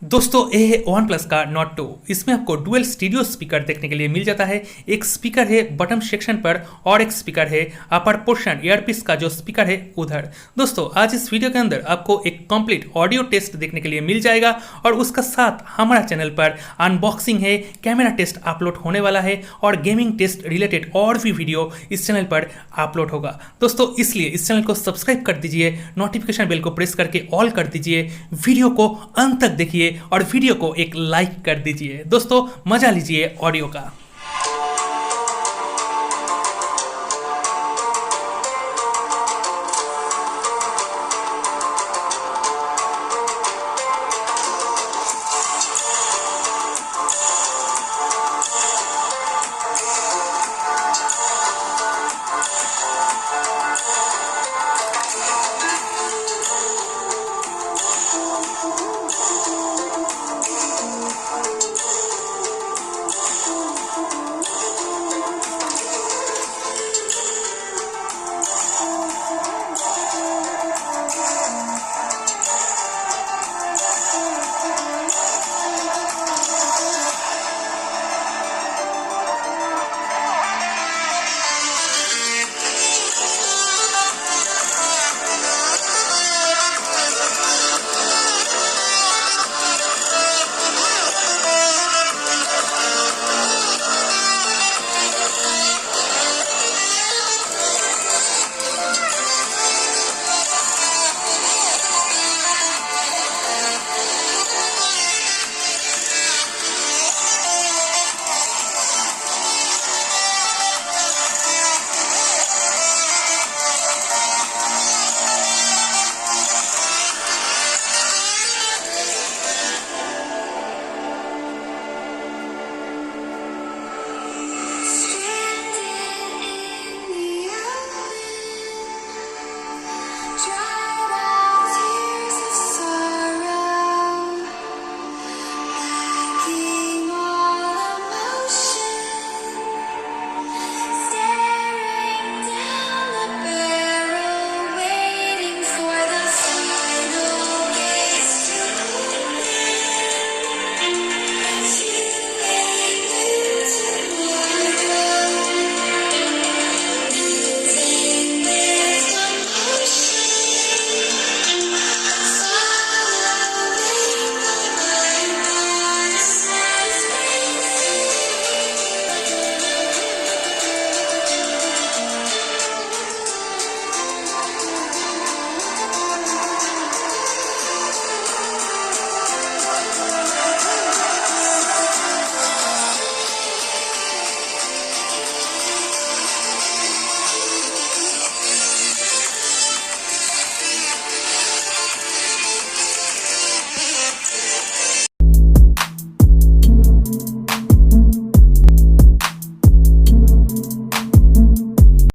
दोस्तों ये है वन प्लस का नॉट 2। इसमें आपको डुअल स्टीरियो स्पीकर देखने के लिए मिल जाता है। एक स्पीकर है बटन सेक्शन पर और एक स्पीकर है अपर पोर्शन ईयरपीस का जो स्पीकर है उधर। दोस्तों आज इस वीडियो के अंदर आपको एक कंप्लीट ऑडियो टेस्ट देखने के लिए मिल जाएगा और उसका साथ हमारा चैनल पर अनबॉक्सिंग है, कैमरा टेस्ट अपलोड होने वाला है और गेमिंग टेस्ट रिलेटेड और भी वीडियो इस चैनल पर अपलोड होगा। दोस्तों इसलिए इस चैनल को सब्सक्राइब कर दीजिए, नोटिफिकेशन बेल को प्रेस करके ऑल कर दीजिए, वीडियो को अंत तक देखिए और वीडियो को एक लाइक कर दीजिए। दोस्तों मजा लीजिए ऑडियो का।